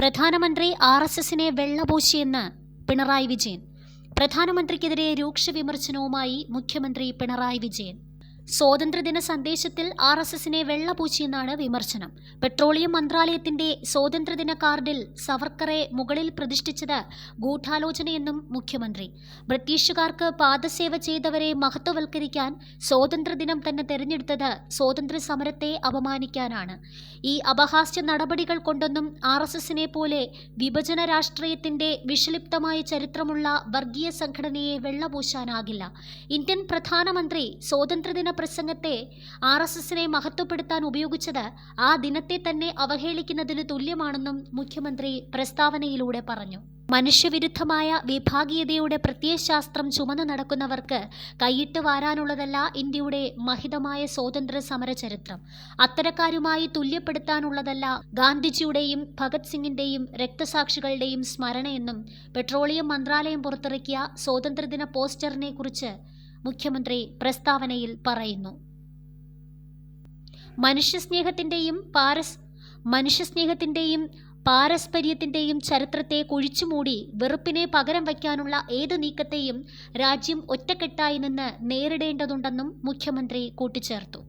പ്രധാനമന്ത്രി RSSനെ വെള്ളപൂശിയെന്ന് പിണറായി വിജയൻ. പ്രധാനമന്ത്രിക്കെതിരെ രൂക്ഷ വിമർശനവുമായി മുഖ്യമന്ത്രി പിണറായി വിജയൻ. സ്വാതന്ത്ര്യദിന സന്ദേശത്തിൽ RSSനെ വെള്ളപൂശിയെന്നാണ് വിമർശനം. പെട്രോളിയം മന്ത്രാലയത്തിന്റെ സ്വാതന്ത്ര്യദിന കാർഡിൽ സവർക്കറെ മുകളിൽ പ്രതിഷ്ഠിച്ചത് ഗൂഢാലോചനയെന്നും മുഖ്യമന്ത്രി. ബ്രിട്ടീഷുകാർക്ക് പാദസേവ ചെയ്തവരെ മഹത്വവൽക്കരിക്കാൻ സ്വാതന്ത്ര്യദിനം തന്നെ തെരഞ്ഞെടുത്തത് സ്വാതന്ത്ര്യ സമരത്തെ അപമാനിക്കാനാണ്. ഈ അപഹാസ്യ നടപടികൾ കൊണ്ടൊന്നും RSSനെ പോലെ വിഭജന രാഷ്ട്രീയത്തിന്റെ വിഷലിപ്തമായ ചരിത്രമുള്ള വർഗീയ സംഘടനയെ വെള്ളപൂശാനാകില്ല. ഇന്ത്യൻ പ്രധാനമന്ത്രി സ്വാതന്ത്ര്യദിന പ്രസംഗത്തെ RSSനെ മഹത്വപ്പെടുത്താൻ ഉപയോഗിച്ചത് ആ ദിനത്തെ തന്നെ അവഹേളിക്കുന്നതിന് തുല്യമാണെന്നും മുഖ്യമന്ത്രി പ്രസ്താവനയിലൂടെ പറഞ്ഞു. മനുഷ്യവിരുദ്ധമായ വിഭാഗീയതയുടെ പ്രത്യയശാസ്ത്രം ചുമന്നു നടക്കുന്നവർക്ക് കൈയിട്ട് വാരാനുള്ളതല്ല ഇന്ത്യയുടെ മഹിതമായ സ്വാതന്ത്ര്യ സമര ചരിത്രം. അത്തരക്കാരുമായി തുല്യപ്പെടുത്താനുള്ളതല്ല ഗാന്ധിജിയുടെയും ഭഗത് സിംഗിന്റെയും രക്തസാക്ഷികളുടെയും സ്മരണയെന്നും പെട്രോളിയം മന്ത്രാലയം പുറത്തിറക്കിയ സ്വാതന്ത്ര്യദിന പോസ്റ്ററിനെ കുറിച്ച് മുഖ്യമന്ത്രി പ്രസ്താവനയിൽ പറയുന്നു. മനുഷ്യസ്നേഹത്തിന്റെയും പാരസ്പര്യത്തിന്റെയും ചരിത്രത്തെ കുഴിച്ചുമൂടി വെറുപ്പിനെ പകരം വയ്ക്കാനുള്ള ഏത് നീക്കത്തെയും രാജ്യം ഒറ്റക്കെട്ടായി നിന്ന് നേരിടേണ്ടതുണ്ടെന്നും മുഖ്യമന്ത്രി കൂട്ടിച്ചേർത്തു.